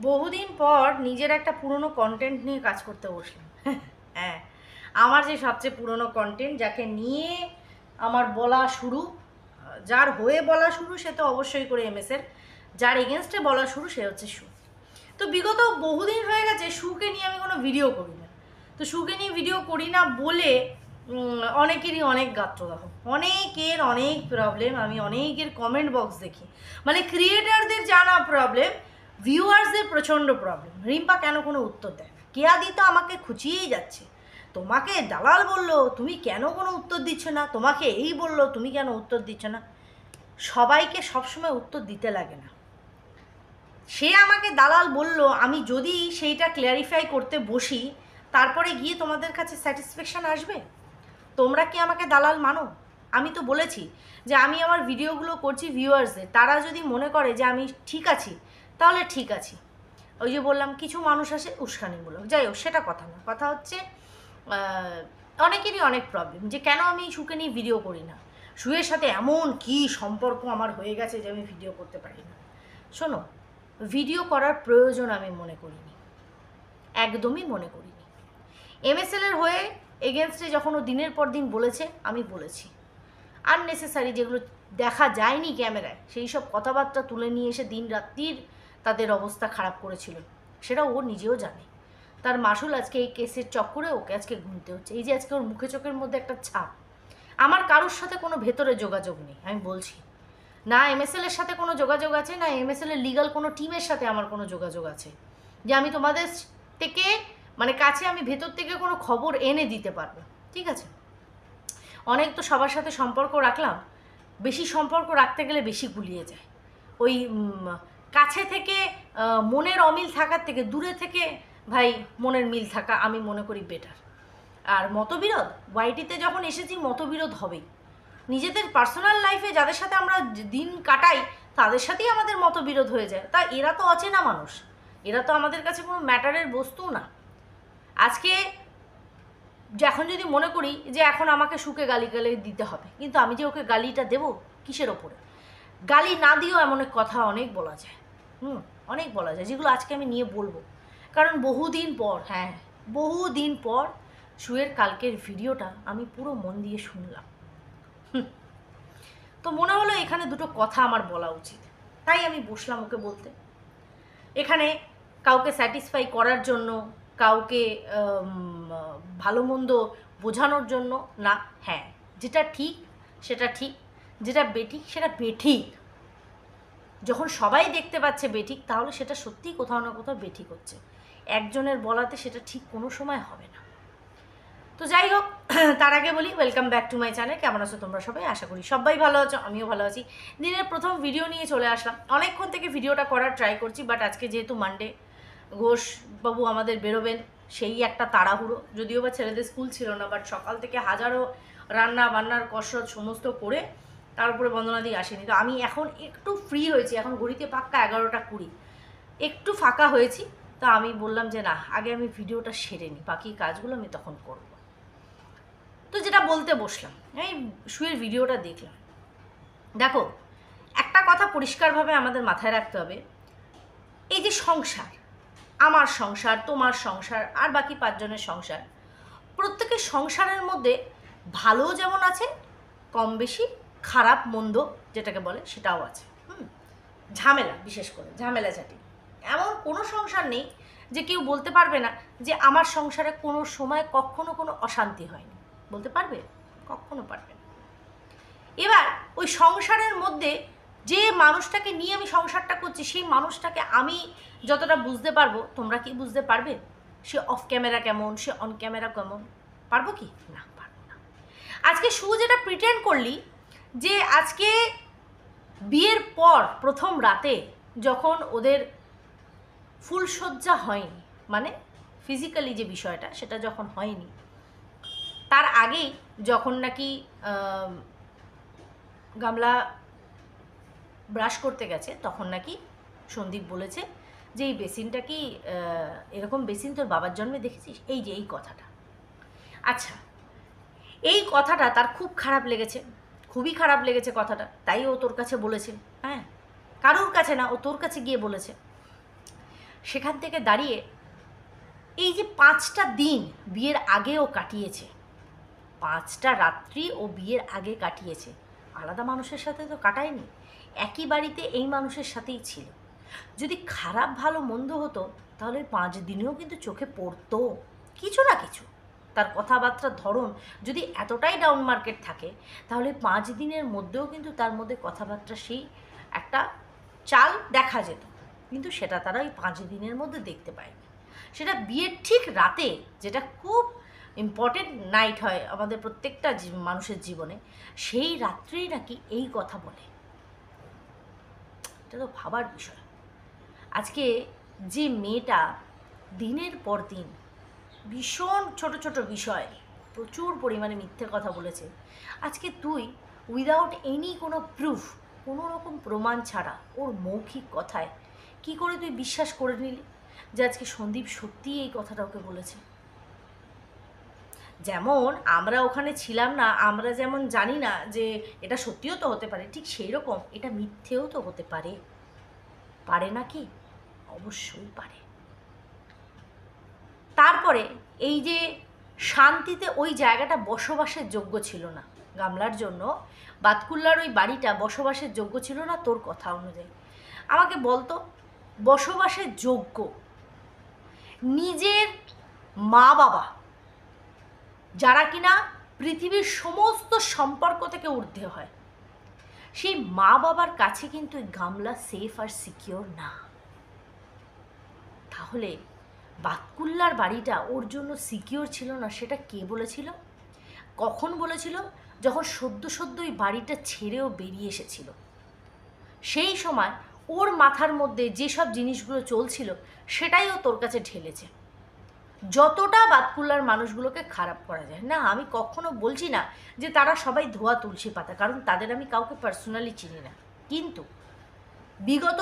বহুদিন পর নিজের একটা পুরনো কন্টেন্ট নিয়ে কাজ করতে বসলাম। হ্যাঁ, আমার যে সবচেয়ে পুরনো কন্টেন্ট, যাকে নিয়ে আমার বলা শুরু, যার হয়ে বলা শুরু সে তো অবশ্যই করে এমএসের, যার এগেনস্টে বলা শুরু সে হচ্ছে শু। তো বিগত বহুদিন হয়ে গেছে শুকে নিয়ে আমি কোনো ভিডিও করি না। তো শুকে নিয়ে ভিডিও করি না বলে অনেকেরই অনেক গাত্রদাহ, অনেকের অনেক প্রবলেম, আমি অনেকের কমেন্ট বক্স দেখি, মানে ক্রিয়েটারদের জানা প্রবলেম, ভিউয়ার্সদের প্রচণ্ড প্রবলেম। রিম্পা কেন কোনো উত্তর দেয় না? কেয়াদি তো আমাকে খুঁচিয়েই যাচ্ছে, তোমাকে দালাল বললো তুমি কেন কোনো উত্তর দিচ্ছ না, তোমাকে এই বললো তুমি কেন উত্তর দিচ্ছ না। সবাইকে সবসময় উত্তর দিতে লাগে না। সে আমাকে দালাল বলল, আমি যদি সেইটা ক্ল্যারিফাই করতে বসি তারপরে গিয়ে তোমাদের কাছে স্যাটিসফ্যাকশান আসবে? তোমরা কি আমাকে দালাল মানো? আমি তো বলেছি যে আমি আমার ভিডিওগুলো করছি ভিউয়ার্সদের, তারা যদি মনে করে যে আমি ঠিক আছি তাহলে ঠিক আছি। ওই যে বললাম কিছু মানুষ আসে উস্কানিমূলক, যাই হোক সেটা কথা না, কথা হচ্ছে অনেকেরই অনেক প্রবলেম যে কেন আমি শুকে নিয়ে ভিডিও করি না, শুয়ের সাথে এমন কি সম্পর্ক আমার হয়ে গেছে যে আমি ভিডিও করতে পারি না। শোনো, ভিডিও করার প্রয়োজন আমি মনে করিনি, একদমই মনে করিনি। এমএসএলের হয়ে এগেনস্টে যখন ও দিনের পর দিন বলেছে আমি বলেছি, আননেসেসারি যেগুলো দেখা যায়নি ক্যামেরায় সেই সব কথাবার্তা তুলে নিয়ে এসে দিন রাত্রির তাদের অবস্থা খারাপ করেছিল, সেটা ও নিজেও জানে। তার মাসুল আজকে এই কেসের চক্করে ওকে আজকে ঘুমতে হচ্ছে। এই যে আজকে ওর মুখে চোখের মধ্যে একটা ছাপ, আমার কারোর সাথে কোনো ভেতরে যোগাযোগ নেই, আমি বলছি না এমএসএলের সাথে কোনো যোগাযোগ আছে, না এমএসএলের লিগাল কোনো টিমের সাথে আমার কোনো যোগাযোগ আছে যে আমি তোমাদের থেকে মানে কাছে আমি ভেতর থেকে কোনো খবর এনে দিতে পারবো। ঠিক আছে, অনেক তো সবার সাথে সম্পর্ক রাখলাম, বেশি সম্পর্ক রাখতে গেলে বেশি গুলিয়ে যায়। ওই কাছে থেকে মনের অমিল থাকার থেকে দূরে থেকে ভাই মনের মিল থাকা আমি মনে করি বেটার। আর মতবিরোধ, ওয়াইটিতে যখন এসেছি মতবিরোধ হবেই। নিজেদের পার্সোনাল লাইফে যাদের সাথে আমরা দিন কাটাই তাদের সাথেই আমাদের মতবিরোধ হয়ে যায়, তা এরা তো অচেনা মানুষ, এরা তো আমাদের কাছে কোনো ম্যাটারের বস্তু না। আজকে এখন যদি মনে করি যে এখন আমাকে শুকে গালি গালি দিতে হবে, কিন্তু আমি যে ওকে গালিটা দেবো কিসের ওপরে? গালি না দিয়েও এমন এক কথা অনেক বলা যায়, অনেক বলা যায়, যেগুলো আজকে আমি নিয়ে বলবো। কারণ বহুদিন পর, হ্যাঁ বহুদিন পর শুয়ের কালকের ভিডিওটা আমি পুরো মন দিয়ে শুনলাম। তো মনে হলো এখানে দুটো কথা আমার বলা উচিত, তাই আমি বসলাম ওকে বলতে। এখানে কাউকে স্যাটিসফাই করার জন্য, কাউকে ভালো মন্দ বোঝানোর জন্য না। হ্যাঁ, যেটা ঠিক সেটা ঠিক, যেটা বেঠিক সেটা বেঠিক। যখন সবাই দেখতে পাচ্ছে বেঠিক, তাহলে সেটা সত্যিই কোথাও না কোথাও বেঠিক হচ্ছে। একজনের বলাতে সেটা ঠিক কোনো সময় হবে না। তো যাই হোক, তার আগে বলি welcome back to my channel. কেমন আছো তোমরা সবাই? আশা করি সবাই ভালো আছো, আমিও ভালো আছি। দিনের প্রথম ভিডিও নিয়ে চলে আসলাম। অনেকক্ষণ থেকে ভিডিওটা করার ট্রাই করছি, বাট আজকে যেহেতু মানডে, ঘোষবাবু আমাদের বেরোবেন, সেই একটা তাড়াহুড়ো। যদিও বা ছেলেদের স্কুল ছিল না, বাট সকাল থেকে হাজারো রান্না বান্নার কসরত সমস্ত করে তার উপরে বন্দনাদি আসেনি। তো আমি এখন একটু ফ্রি হয়েছি, এখন ঘড়িতে পাক্কা 11:20, একটু ফাঁকা হয়েছি। তো আমি বললাম যে না, আগে আমি ভিডিওটা সেরে নিই, বাকি কাজগুলো আমি তখন করব। তো যেটা বলতে বসলাম, এই শুয়ের ভিডিওটা দেখলাম। দেখো, একটা কথা পরিষ্কারভাবে আমাদের মাথায় রাখতে হবে, এই যে সংসার, আমার সংসার, তোমার সংসার, আর বাকি 5 জনের সংসার, প্রত্যেকের সংসারের মধ্যে ভালো যেমন আছে, কম বেশি খারাপ মন্দ যেটাকে বলে সেটাও আছে। ঝামেলা, বিশেষ করে ঝামেলা ঝাঁটি, এমন কোনো সংসার নেই যে কেউ বলতে পারবে না যে আমার সংসারে কোনো সময় কখনো কোনো অশান্তি হয়নি। বলতে পারবে? কখনো পারবে না। এবার ওই সংসারের মধ্যে যে মানুষটাকে নিয়ে আমি সংসারটা করছি, সেই মানুষটাকে আমি যতটা বুঝতে পারবো, তোমরা কি বুঝতে পারবে? সে অফ ক্যামেরা কেমন, সে অন ক্যামেরা কেমন, পারবো কি? না, পারবো না। আজকে শু যেটা প্রিটেন্ড করলি যে আজকে বিয়ের পর প্রথম রাতে যখন ওদের ফুলশয্যা হয়নি, মানে ফিজিক্যালি যে বিষয়টা সেটা যখন হয়নি, তার আগেই যখন নাকি গামলা ব্রাশ করতে গেছে, তখন নাকি সন্দীপ বলেছে যে এই বেসিনটা কি এরকম বেসিন তোর বাবার জন্মে দেখেছিস? এই যে এই কথাটা, আচ্ছা এই কথাটা তার খুব খারাপ লেগেছে, খুবই খারাপ লেগেছে কথাটা, তাই ও তোর কাছে বলেছে। হ্যাঁ, কারোর কাছে না, ও তোর কাছে গিয়ে বলেছে। সেখান থেকে দাঁড়িয়ে এই যে 5টা দিন বিয়ের আগেও কাটিয়েছে, 5টা রাত্রি ও বিয়ের আগে কাটিয়েছে, আলাদা মানুষের সাথে তো কাটায়নি, একই বাড়িতে এই মানুষের সাথেই ছিল। যদি খারাপ ভালো মন্দ হতো তাহলে 5 দিনেও কিন্তু চোখে পড়তো কিছু না কিছু। তার কথাবার্তার ধরন যদি এতটাই ডাউন মার্কেট থাকে তাহলে 5 দিনের মধ্যেও কিন্তু তার মধ্যে কথাবার্তা সেই একটা চাল দেখা যেত, কিন্তু সেটা তারা ওই 5 দিনের মধ্যে দেখতে পায়নি। সেটা বিয়ের ঠিক রাতে, যেটা খুব ইম্পর্টেন্ট নাইট হয় আমাদের প্রত্যেকটা মানুষের জীবনে, সেই রাত্রেই নাকি এই কথা বলে। এটা তো ভাবার বিষয়। আজকে যে মেয়েটা দিনের পর দিন ভীষণ ছোট ছোট বিষয় প্রচুর পরিমাণে মিথ্যে কথা বলেছে, আজকে তুই উইদাউট এনি কোনো প্রুফ, কোনো রকম প্রমাণ ছাড়া ওর মৌখিক কথায় কি করে তুই বিশ্বাস করে নিলি যে আজকে সন্দীপ সত্যিই এই কথাটা ওকে বলেছে? যেমন আমরা ওখানে ছিলাম না, আমরা যেমন জানি না যে এটা সত্যিও তো হতে পারে, ঠিক সেই রকম এটা মিথ্যেও তো হতে পারে। পারে না কি? অবশ্যই পারে। তারপরে এই যে শান্তিতে ওই জায়গাটা বসবাসের যোগ্য ছিল না গামলার জন্য, বাতকুল্লার ওই বাড়িটা বসবাসের যোগ্য ছিল না তোর কথা অনুযায়ী। আমাকে বলতো, বসবাসের যোগ্য নিজের মা বাবা, যারা কিনা পৃথিবীর সমস্ত সম্পর্ক থেকে ঊর্ধ্বে হয়, সেই মা বাবার কাছে কিন্তু গামলা সেফ আর সিকিওর না। তাহলে বাতকুল্লার বাড়িটা ওর জন্য সিকিওর ছিল না, সেটা কে বলেছিল? কখন বলেছিল? যখন সদ্য সদ্য ওই বাড়িটা ছেড়েও বেরিয়ে এসেছিল। সেই সময় ওর মাথার মধ্যে যেসব জিনিসগুলো চলছিল সেটাই ও তোর কাছে ঢেলেছে। যতটা বাতকুল্লার মানুষগুলোকে খারাপ করা যায় না, আমি কখনো বলছি না যে তারা সবাই ধোয়া তুলসী পাতা, কারণ তাদের আমি কাউকে পার্সোনালি চিনি না, কিন্তু বিগত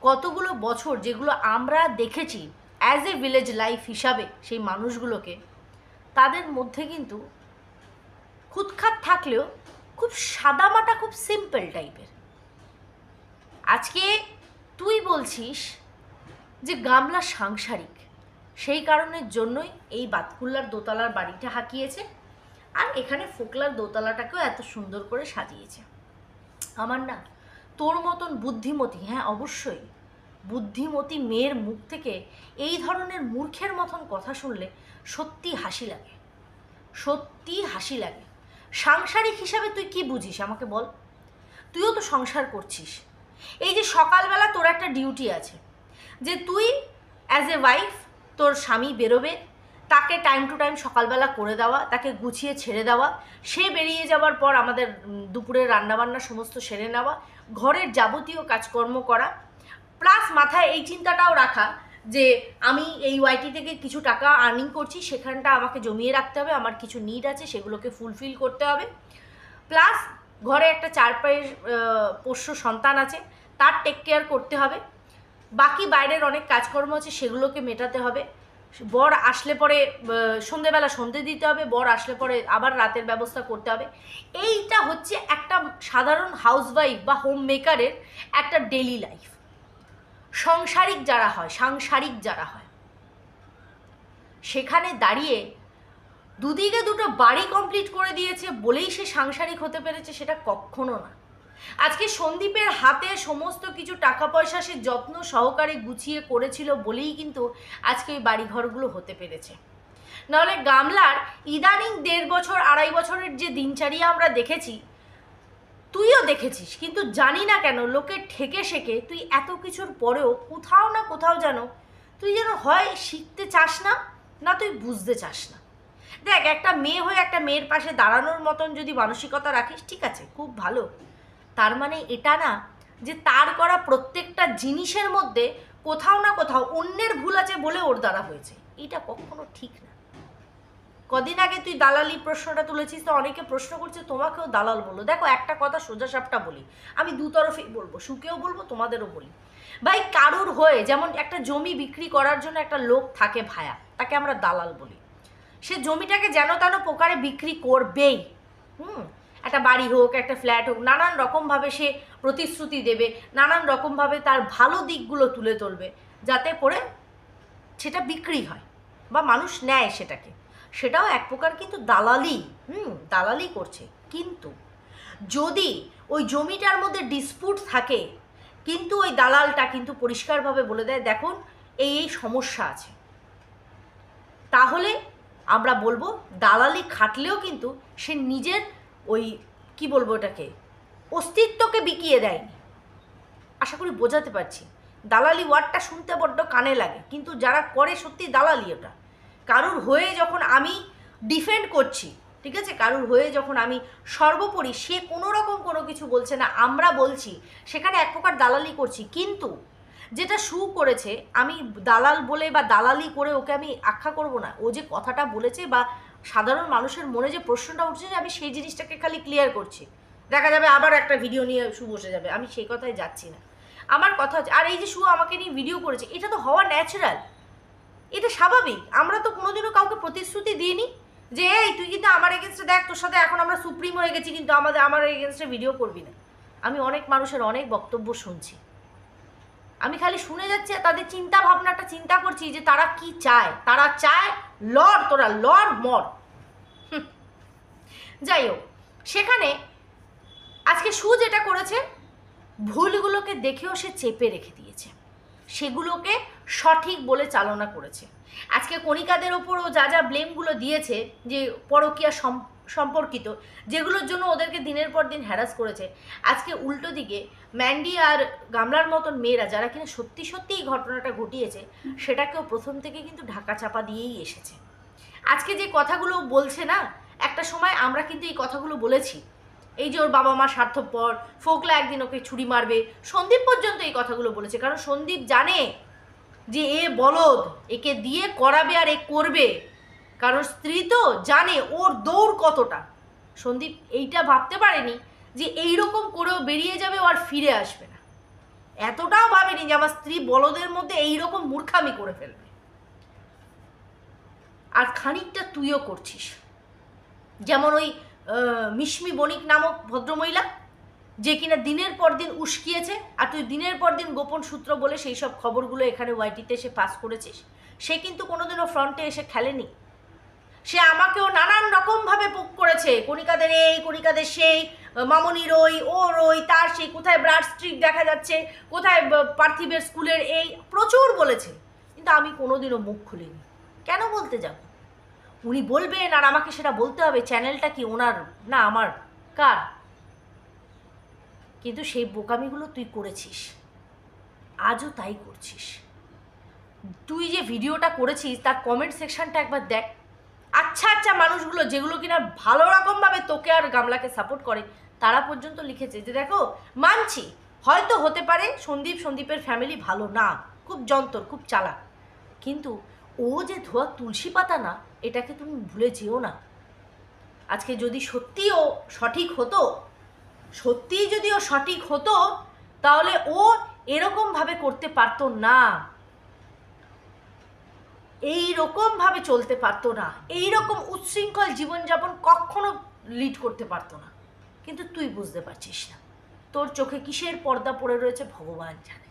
কতগুলো বছর যেগুলো আমরা দেখেছি অ্যাজ এ ভিলেজ লাইফ হিসাবে সেই মানুষগুলোকে, তাদের মধ্যে কিন্তু খুঁতখাত থাকলেও খুব সাদামাটা, খুব সিম্পল টাইপের। আজকে তুই বলছিস যে গামলা সাংসারিক, সেই কারণের জন্যই এই বাতকুল্লার দোতলার বাড়িটা হাঁকিয়েছে আর এখানে ফোকলার দোতলাটাকেও এত সুন্দর করে সাজিয়েছে। আমার না তোর মতন বুদ্ধিমতী, হ্যাঁ অবশ্যই বুদ্ধিমতী মেয়ের মুখ থেকে এই ধরনের মূর্খের মতন কথা শুনলে সত্যি হাসি লাগে, সত্যি হাসি লাগে। সাংসারিক হিসাবে তুই কি বুঝিস আমাকে বল? তুইও তো সংসার করছিস। এই যে সকালবেলা তোর একটা ডিউটি আছে যে তুই অ্যাজ এ ওয়াইফ তোর স্বামী বেরোবে, তাকে টাইম টু টাইম সকালবেলা করে দেওয়া, তাকে গুছিয়ে ছেড়ে দেওয়া, সে বেরিয়ে যাওয়ার পর আমাদের দুপুরের রান্নাবান্না সমস্ত সেরে নেওয়া, ঘরের যাবতীয় কাজকর্ম করা, প্লাস মাথায় এই চিন্তাটাও রাখা যে আমি এই ওয়াইটি থেকে কিছু টাকা আর্নিং করছি, সেখানটা আমাকে জমিয়ে রাখতে হবে, আমার কিছু নিড আছে সেগুলোকে ফুলফিল করতে হবে, প্লাস ঘরে একটা 4 পায়ের পোষ্য সন্তান আছে তার টেক কেয়ার করতে হবে, বাকি বাইরের অনেক কাজকর্ম আছে সেগুলোকে মেটাতে হবে, বর আসলে পরে সন্ধেবেলা সন্ধে দিতে হবে, বর আসলে পরে আবার রাতের ব্যবস্থা করতে হবে। এইটা হচ্ছে একটা সাধারণ হাউসওয়াইফ বা হোম মেকারের একটা ডেলি লাইফ। সাংসারিক যারা হয় সেখানে দাঁড়িয়ে দুদিকে দুটো বাড়ি কমপ্লিট করে দিয়েছে বলেই সে সাংসারিক হতে পেরেছে, সেটা কখনো না। আজকে সন্দীপের হাতে সমস্ত কিছু টাকা পয়সা সে যত্ন সহকারে গুছিয়ে করেছিল বলেই কিন্তু আজকে ওই বাড়িঘরগুলো হতে পেরেছে। নাহলে গামলার ইদানিং 1.5 বছর 2.5 বছরের যে দিনচারিয়া আমরা দেখেছি, তুইও দেখেছিস, কিন্তু জানি না কেন লোকের ঠেকে শেখে তুই এত কিছুর পরেও কোথাও না কোথাও যেন তুই যেন হয় শিখতে চাস না, না তুই বুঝতে চাস না। দেখ, একটা মেয়ে হয়ে একটা মেয়ের পাশে দাঁড়ানোর মতন যদি মানসিকতা রাখিস ঠিক আছে, খুব ভালো। তার মানে এটা না যে তার করা প্রত্যেকটা জিনিসের মধ্যে কোথাও না কোথাও অন্যের ভুল আছে বলে ওর দ্বারা হয়েছে, এটা কখনো ঠিক না। কদিন আগে তুই দালালি প্রশ্নটা তুলেছিস, তো অনেকে প্রশ্ন করছে তোমাকেও দালাল বলো। দেখো, একটা কথা সোজাসাপটা বলি, আমি দুতরফেই বলবো, সুখেও বলবো তোমাদেরও বলি। ভাই, কারুর হয়ে যেমন একটা জমি বিক্রি করার জন্য একটা লোক থাকে ভায়া, তাকে আমরা দালাল বলি। সে জমিটাকে যেন তেন প্রকারে বিক্রি করবেই। একটা বাড়ি হোক, একটা ফ্ল্যাট হোক, নানান রকমভাবে সে প্রতিশ্রুতি দেবে, নানান রকমভাবে তার ভালো দিকগুলো তুলে ধরবে, যাতে করে সেটা বিক্রি হয় বা মানুষ নেয় সেটাকে। সেটাও এক প্রকার কিন্তু দালালি, দালালি করছে। কিন্তু যদি ওই জমিটার মধ্যে ডিসপুট থাকে, কিন্তু ওই দালালটা কিন্তু পরিষ্কারভাবে বলে দেয় দেখুন এই সমস্যা আছে, তাহলে আমরা বলবো দালালি খাটলেও কিন্তু সে নিজের ওই কি বলবো ওটাকে অস্তিত্বকে বিকিয়ে দেয়নি। আশা করি বোঝাতে পারছি। দালালি ওয়ার্ডটা শুনতে বড্ড কানে লাগে, কিন্তু যারা করে সত্যি দালালি ওটা। কারুর হয়ে যখন আমি ডিফেন্ড করছি, ঠিক আছে, কারুর হয়ে যখন আমি সর্বোপরি সে কোনো রকম কোনো কিছু বলছে না, আমরা বলছি, সেখানে এক প্রকার দালালি করছি। কিন্তু যেটা করেছে, আমি দালাল বলে বা দালালি করে ওকে আমি আখ্যা করব না। ও যে কথাটা বলেছে বা সাধারণ মানুষের মনে যে প্রশ্নটা উঠছে, আমি সেই জিনিসটাকে খালি ক্লিয়ার করছি। দেখা যাবে আবার একটা ভিডিও নিয়ে বসে যাবে, আমি সেই কথায় যাচ্ছি না। আমার কথা হচ্ছে, আর এই যে আমাকে নিয়ে ভিডিও করেছে, এটা তো হওয়া ন্যাচারাল, এটা স্বাভাবিক। আমরা তো কোনোদিনও কাউকে প্রতিশ্রুতি দিইনি যে এই তুই কিন্তু আমার এগেনস্টে দেখ, তোর সাথে এখন আমরা সুপ্রিম হয়ে গেছি, কিন্তু আমার এগেনস্টে ভিডিও করবি না। আমি অনেক মানুষের অনেক বক্তব্য শুনছি, আমি খালি শুনে যাচ্ছি আর তাদের চিন্তা ভাবনাটা চিন্তা করছি যে তারা কি চায়। তারা চায় লড়, তোরা লড় মর। যাই হোক, সেখানে আজকে যেটা করেছে, ভুলগুলোকে দেখেও সে চেপে রেখে দিয়েছে, সেগুলোকে সঠিক বলে চালনা করেছে। আজকে কণিকাদের ওপরও যা যা ব্লেমগুলো দিয়েছে, যে পরকীয়া সম্পর্কিত, যেগুলোর জন্য ওদেরকে দিনের পর দিন হ্যারাস করেছে, আজকে উল্টো দিকে ম্যান্ডি আর গামলার মতন মেয়েরা যারা কিনা সত্যি সত্যি এই ঘটনাটা ঘটিয়েছে, সেটাকেও প্রথম থেকে কিন্তু ঢাকা চাপা দিয়েই এসেছে। আজকে যে কথাগুলো বলছে না, একটা সময় আমরা কিন্তু এই কথাগুলো বলেছি, এই যে ওর বাবা মা স্বার্থপর, ফোকলা একদিন ওকে ছুরি মারবে, সন্দীপ পর্যন্ত এই কথাগুলো বলেছে। কারণ সন্দীপ জানে যে এ বলদ, একে দিয়ে করাবে আর এ করবে, কারণ স্ত্রী তো জানে ওর দৌড় কতটা। সন্দীপ এইটা ভাবতে পারেনি যে এইরকম করেও বেরিয়ে যাবে ও আর ফিরে আসবে না। এতটাও ভাবেনি যে আমার স্ত্রী বলদের মধ্যে এইরকম মূর্খামি করে ফেলবে। আর খানিকটা তুইও করছিস, যেমন ওই মিশমি বণিক নামক ভদ্রমহিলা, যে কিনা দিনের পর দিন উস্কিয়েছে, আর তুই দিনের পর দিন গোপন সূত্র বলে সেই সব খবরগুলো এখানে ওয়াইটিতে এসে পাস করেছিস। সে কিন্তু কোনোদিনও ফ্রন্টে এসে খেলেনি, সে আমাকেও নানান রকমভাবে পোক করেছে, কণিকাদের এই, কণিকাদের সেই, মামনির ওই, ওর ওই, তার সেই, কোথায় ব্রাড স্ট্রিট দেখা যাচ্ছে, কোথায় পার্থিবের স্কুলের এই, প্রচুর বলেছে। কিন্তু আমি কোনোদিনও মুখ খুলিনি। কেন বলতে যাব? উনি বলবেন আর আমাকে সেটা বলতে হবে। চ্যানেলটা কি ওনার না আমার? কার? কিন্তু সেই বোকামিগুলো তুই করেছিস, আজও তাই করছিস। তুই যে ভিডিওটা করেছিস তার কমেন্ট সেকশনটা একবার দেখ। আচ্ছা আচ্ছা মানুষগুলো যেগুলো কিনা ভালো রকমভাবে তোকে আর গামলাকে সাপোর্ট করে, তারা পর্যন্ত লিখেছে যে দেখো, মানছি হয়তো হতে পারে সন্দীপের ফ্যামিলি ভালো না, খুব যন্তর, খুব চালাক, কিন্তু ও যে ধোয়া তুলসী পাতা না, এটাকে তুমি ভুলে যেও না। আজকে যদি সত্যিও সঠিক হতো, সত্যিই যদি ও সঠিক হতো, তাহলে ও এরকমভাবে করতে পারতো না, এই রকমভাবে চলতে পারতো না, এই রকম উচ্ছৃঙ্খল জীবনযাপন কখনো লিড করতে পারতো না। কিন্তু তুই বুঝতে পারছিস না, তোর চোখে কিসের পর্দা পড়ে রয়েছে ভগবান জানে।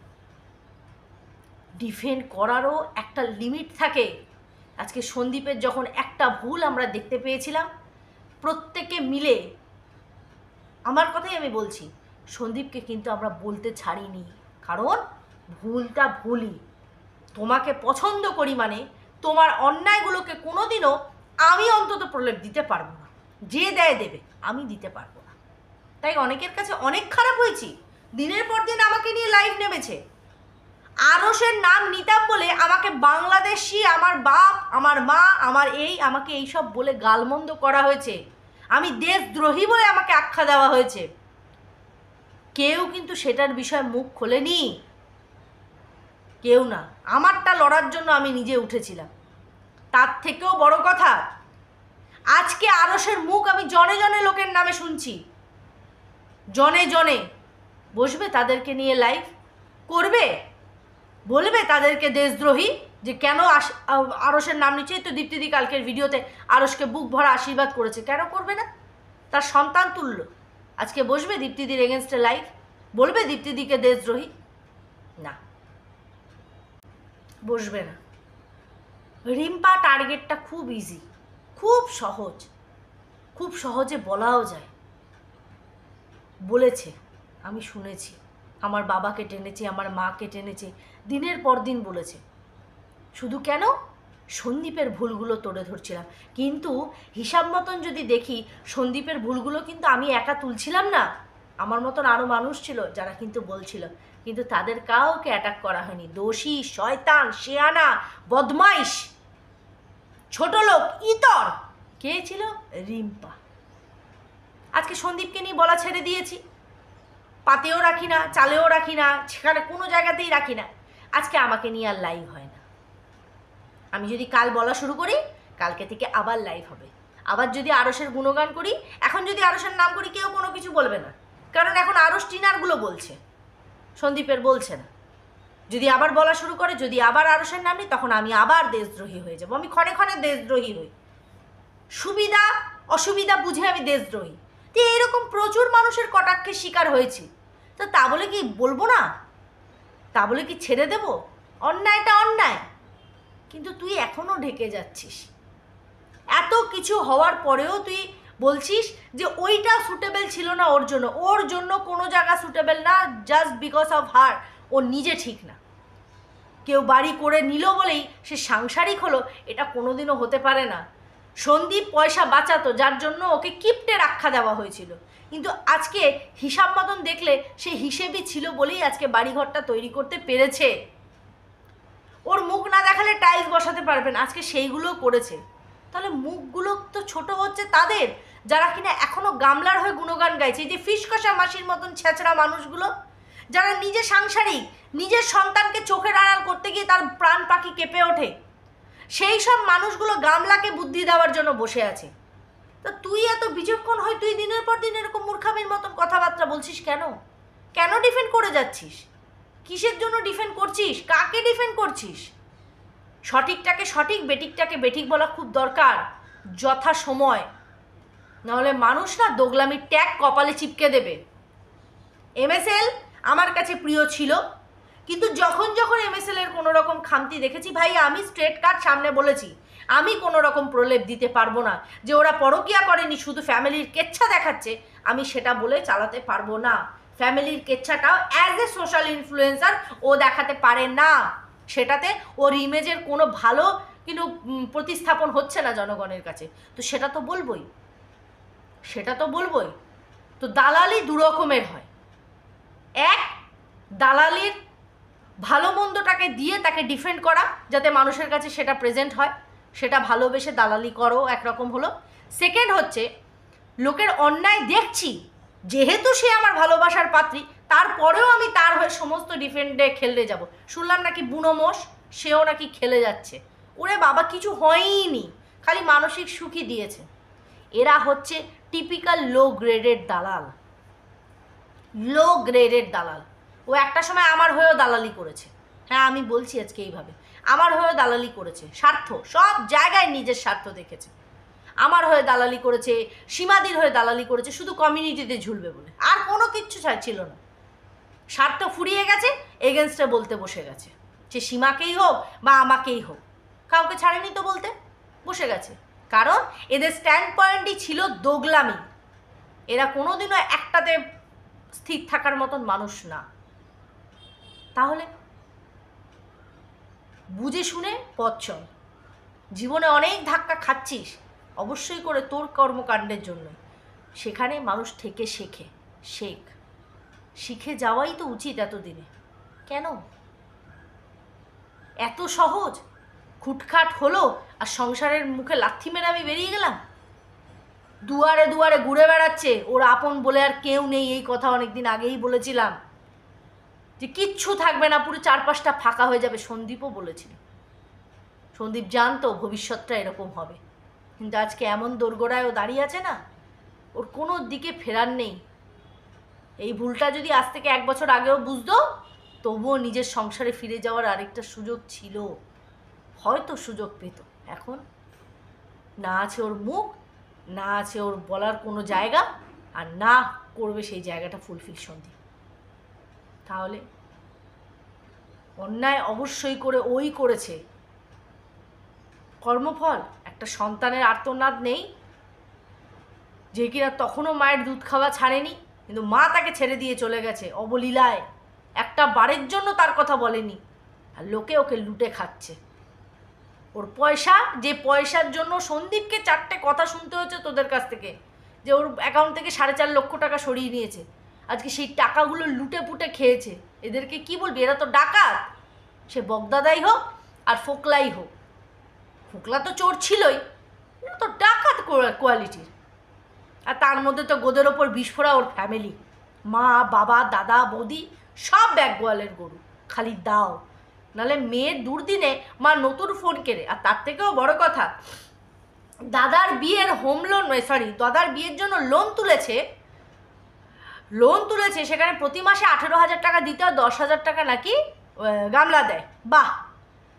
ডিফেন্ড করারও একটা লিমিট থাকে। আজকে সন্দীপের যখন একটা ভুল আমরা দেখতে পেয়েছিলাম, প্রত্যেকে মিলে, আমার কথাই আমি বলছি, সন্দীপকে কিন্তু আমরা বলতে ছাড়িনি, কারণ ভুলটা ভুলই। তোমাকে পছন্দ করি মানে তোমার অন্যায়গুলোকে কোনোদিনও আমি অন্তত প্রলেপ দিতে পারবো না, যে দেয় দেবে, আমি দিতে পারবো না। তাই অনেকের কাছে অনেক খারাপ হয়েছি, দিনের পর দিন আমাকে নিয়ে লাইভ নেমেছে, আরশের নাম নিতাম বলে আমাকে বাংলাদেশি, আমার বাপ, আমার মা, আমার আমাকে এইসব বলে গালমন্দ করা হয়েছে, আমি দেশদ্রোহী বলে আমাকে আখ্যা দেওয়া হয়েছে। কেউ কিন্তু সেটার বিষয়ে মুখ খোলেনি, কেউ না। আমারটা লড়ার জন্য আমি নিজে উঠেছিলাম। তার থেকেও বড় কথা, আজকে আরশের মুখ আমি জনে জনে লোকের নামে শুনছি, জনে জনে বসবে তাদেরকে নিয়ে লাইভ করবে, বলবে তাদেরকে দেশদ্রোহী, যে কেন আরশের নাম নিচ্ছে। তো দীপ্তিদি কালকের ভিডিওতে আরশকে বুক ভরা আশীর্বাদ করেছে, কেন করবে না? তার সন্তান তুল্য আজকে বসবে দীপ্তিদির এগেনস্টে লাইভ, বলবে দীপ্তিদিকে দেশদ্রোহী? না, বসবে না। রিম্পা টার্গেটটা খুব ইজি, খুব সহজ, খুব সহজে বলাও যায়। বলেছে, আমি শুনেছি, আমার বাবাকে টেনেছে, আমার মাকে টেনেছে, দিনের পর দিন বলেছে। শুধু কেন? সন্দীপের ভুলগুলো তুলে ধরছিলাম। কিন্তু হিসাব মতন যদি দেখি, সন্দীপের ভুলগুলো কিন্তু আমি একা তুলছিলাম না, আমার মতন আরও মানুষ ছিল যারা কিন্তু বলছিল, কিন্তু তাদের কাউকে অ্যাটাক করা হয়নি। দোষী, শয়তান, শেয়ানা, বদমাইশ, ছোট লোক, ইতর কে ছিল? রিম্পা। আজকে সন্দীপকে নিয়ে বলা ছেড়ে দিয়েছি, পাতেও রাখি না, চালেও রাখি না, সেখানে কোনো জায়গাতেই রাখি না। আজকে আমাকে নিয়ে আর লাইভ হয় না। আমি যদি কাল বলা শুরু করি, কালকে থেকে আবার লাইভ হবে। আবার যদি আরসের গুণগান করি, এখন যদি আরসের নাম করি, কেউ কোনো কিছু বলবে না, কারণ এখন আরস টিনারগুলো বলছে, সন্দীপের বলছে না। যদি আবার বলা শুরু করে, যদি আবার আরসের নাম নিই, তখন আমি আবার দেশদ্রোহী হয়ে যাব। আমি ক্ষণে ক্ষণে দেশদ্রোহী হই, সুবিধা অসুবিধা বুঝে আমি দেশদ্রোহী। তো এরকম প্রচুর মানুষের কটাক্ষের শিকার হয়েছি, তো তা বলে কি বলবো না? তা বলে কি ছেড়ে দেব? অন্যায়টা অন্যায়, কিন্তু তুই এখনও ঢেকে যাচ্ছিস। এত কিছু হওয়ার পরেও তুই বলছিস যে ওইটা সুটেবল ছিল না ওর জন্য। ওর জন্য কোনো জায়গা সুটেবল না, জাস্ট বিকজ অফ হার। ও নিজে ঠিক না। কেউ বাড়ি করে নিল বলেই সে সাংসারিক হলো, এটা কোনোদিনও হতে পারে না। সন্দীপ পয়সা বাঁচাতো, যার জন্য ওকে কিপ্টে রাখা দেওয়া হয়েছিল, কিন্তু আজকে হিসাব মতন দেখলে সে হিসেবই ছিল বলেই আজকে বাড়িঘরটা তৈরি করতে পেরেছে। ওর মুখ না দেখালে টাইলস বসাতে পারবেন, আজকে সেইগুলোও করেছে। তাহলে মুখগুলো তো ছোট হচ্ছে তাদের, যারা কিনা এখনো গামলার হয়ে গুণগান গাইছে। এই যে ফিস কষা মাসির মতন ছেঁচড়া মানুষগুলো, যারা নিজে সাংসারিক, নিজের সন্তানকে চোখের আড়াল করতে গিয়ে তার প্রাণ পাখি কেঁপে ওঠে, সেই সব মানুষগুলো গামলাকে বুদ্ধি দেওয়ার জন্য বসে আছে। তা তুই এত বিচক্ষণ হয়, তুই দিনের পর দিন এরকম মূর্খামির মতন কথাবার্তা বলছিস কেন? কেন ডিফেন্ড করে যাচ্ছিস? কিসের জন্য ডিফেন্ড করছিস? কাকে ডিফেন্ড করছিস? সঠিকটাকে সঠিক, বেঠিকটাকে বেঠিক বলা খুব দরকার যথা সময়, নাহলে মানুষ না দোগলামির ট্যাগ কপালে চিপকে দেবে। এমএসএল আমার কাছে প্রিয় ছিল, কিন্তু যখন যখন এমএসএল এর কোনো রকম খামতি দেখেছি, ভাই আমি স্ট্রেট কাট সামনে বলেছি, আমি কোনো রকম প্রলেপ দিতে পারবো না যে ওরা পরকিয়া করেনি, শুধু ফ্যামিলির কেচ্ছা দেখাচ্ছে, আমি সেটা বলে চালাতে পারবো না। ফ্যামিলির কেচ্ছাটাও অ্যাজ এ সোশ্যাল ইনফ্লুয়েন্সার ও দেখাতে পারে না, সেটাতে ওর ইমেজের কোনো ভালো কিন্তু প্রতিস্থাপন হচ্ছে না জনগণের কাছে, তো সেটা তো বলবোই, সেটা তো বলবোই। তো দালালি দুরকমের হয়, এক দালালির ভালো মন্দটাকে দিয়ে তাকে ডিফেন্ড করা, যাতে মানুষের কাছে সেটা প্রেজেন্ট হয়, সেটা ভালোবেসে দালালি করো, একরকম হলো। সেকেন্ড হচ্ছে লোকের অন্যায় দেখছি, যেহেতু সে আমার ভালোবাসার পাত্রী, তারপরেও আমি তার হয়ে সমস্ত ডিফেন্ডে খেলতে যাব। শুনলাম নাকি বুনো মোষ, সেও নাকি খেলে যাচ্ছে। ওরে বাবা, কিছু হয়নি, খালি মানসিক সুখই দিয়েছে। এরা হচ্ছে টিপিক্যাল লো গ্রেডের দালাল, লো গ্রেডের দালাল। ও একটা সময় আমার হয়েও দালালি করেছে, হ্যাঁ আমি বলছি আজকে এইভাবে, আমার হয়েও দালালি করেছে। স্বার্থ, সব জায়গায় নিজের স্বার্থ দেখেছে। আমার হয়ে দালালি করেছে, সীমাদির হয়ে দালালি করেছে, শুধু কমিউনিটিতে ঝুলবে বলে, আর কোনো কিচ্ছু ছিল না। স্বার্থ ফুরিয়ে গেছে, এগেনস্টে বলতে বসে গেছে, সে সীমাকেই হোক বা আমাকেই হোক, কাউকে ছাড়েনি তো বলতে বসে গেছে। কারণ এদের স্ট্যান্ড পয়েন্টই ছিল দোগলামি। এরা কোনোদিনও একটাতে স্থির থাকার মতন মানুষ না। তাহলে বুঝে শুনে পথ চল। জীবনে অনেক ধাক্কা খাচ্ছিস, অবশ্যই করে তোর কর্মকাণ্ডের জন্য। সেখানে মানুষ থেকে শেখে, শিখে যাওয়াই তো উচিত এতদিনে। কেন এত সহজ? খুটখাট হলো আর সংসারের মুখে লাথি মেরে আমি বেরিয়ে গেলাম। দুয়ারে দুয়ারে ঘুরে বেড়াচ্ছে, ওর আপন বলে আর কেউ নেই, এই কথা অনেকদিন আগেই বলেছিলাম যে কিচ্ছু থাকবে না, পুরো চারপাশটা ফাঁকা হয়ে যাবে। সন্দীপও বলেছিল, সন্দীপ জানতো ভবিষ্যৎটা এরকম হবে, কিন্তু আজকে এমন দোরগোড়ায় ও দাঁড়িয়ে আছে না, ওর কোনো দিকে ফেরার নেই। এই ভুলটা যদি আজ থেকে 1 বছর আগেও বুঝতো, তবুও নিজের সংসারে ফিরে যাওয়ার আরেকটা সুযোগ ছিল, হয়তো সুযোগ পেত। এখন না আছে ওর মুখ, না আছে ওর বলার কোনো জায়গা, আর না করবে সেই জায়গাটা ফুলফিল সন্দীপ। তাহলে অন্যায় অবশ্যই করে ওই করেছে, কর্মফল একটা সন্তানের আর্তনাদ নেই, যে কিনা তখনও মায়ের দুধ খাওয়া ছাড়েনি, কিন্তু মা তাকে ছেড়ে দিয়ে চলে গেছে অবলীলায়, একটা বারের জন্য তার কথা বলেনি, আর লোকে ওকে লুটে খাচ্ছে। ওর পয়সা, যে পয়সার জন্য সন্দীপকে 4টে কথা শুনতে হয়েছে তোদের কাছ থেকে, যে ওর অ্যাকাউন্ট থেকে 4.5 লক্ষ টাকা সরিয়ে নিয়েছে, আজকে সেই টাকাগুলো লুটে পুটে খেয়েছে। এদেরকে কি বলবি, এরা তো ডাকাত। সে বগদাদাই হোক আর ফোকলাই হোক, ফোকলা তো চোর ছিলই, এরা তো ডাকাত কোয়ালিটির। আর তার মধ্যে তো গোদের ওপর বিস্ফোরা ওর ফ্যামিলি, মা বাবা দাদা বৌদি সব ব্যাগ গোয়ালের গরু, খালি দাও। নাহলে মেয়ের দুর্দিনে মা নতুন ফোন কেড়ে, আর তার থেকেও বড় কথা দাদার বিয়ের হোম লোন, দাদার বিয়ের জন্য লোন তুলেছে, সেখানে প্রতি মাসে 18,000 টাকা দিতে হয়, 10,000 টাকা নাকি গামলা দেয়। বাহ,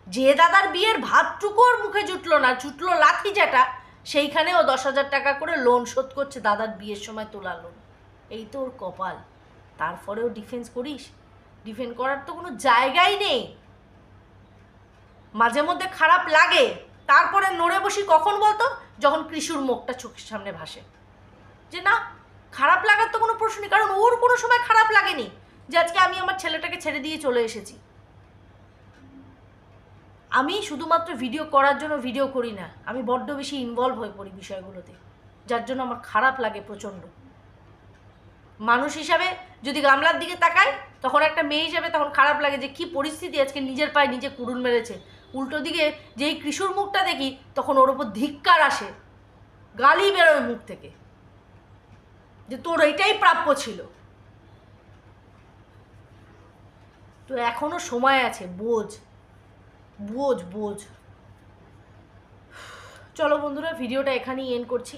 যে দাদার বিয়ের ভাতটুকু ওর মুখে জুটলো না, জুটলো লাথি যেটা, সেইখানেও 10,000 টাকা করে লোন শোধ করছে দাদার বিয়ের সময় তোলা লোন। এই তো ওর কপাল। তারপরেও ডিফেন্স করিস? ডিফেন্ড করার তো কোনো জায়গাই নেই। মাঝে মধ্যে খারাপ লাগে, তারপরে নড়ে বসি কখন বলতো, যখন কৃষুর মুখটা চোখের সামনে ভাসে, যে না খারাপ লাগার তো কোনো প্রশ্ন নেই, কারণ ওর কোনো সময় খারাপ লাগেনি যে আজকে আমি আমার ছেলেটাকে ছেড়ে দিয়ে চলে এসেছি। আমি শুধুমাত্র ভিডিও করার জন্য ভিডিও করি না, আমি বড্ড বেশি ইনভলভ হয়ে পড়ি বিষয়গুলোতে, যার জন্য আমার খারাপ লাগে প্রচণ্ড। মানুষ হিসাবে যদি গামলার দিকে তাকাই, তখন একটা মেয়ে হিসাবে তখন খারাপ লাগে যে কি পরিস্থিতি, আজকে নিজের পায়ে নিজে কুড়ুল মেরেছে। উল্টো দিকে যেই কৃষুর মুখটা দেখি, তখন ওর ওপর ধিক্কার আসে, গালি বেরোয় মুখ থেকে, যে তোর এইটাই প্রাপ্য ছিল। তো এখনো সময় আছে, বোঝ বোঝ বোঝ। চলো বন্ধুরা, ভিডিওটা এখানেই এন্ড করছি।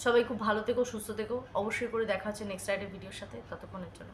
সবাই খুব ভালো থেকো, সুস্থ থেকো। অবশ্যই করে দেখা হচ্ছে নেক্সট রাইডের ভিডিওর সাথে। ততক্ষণের জন্য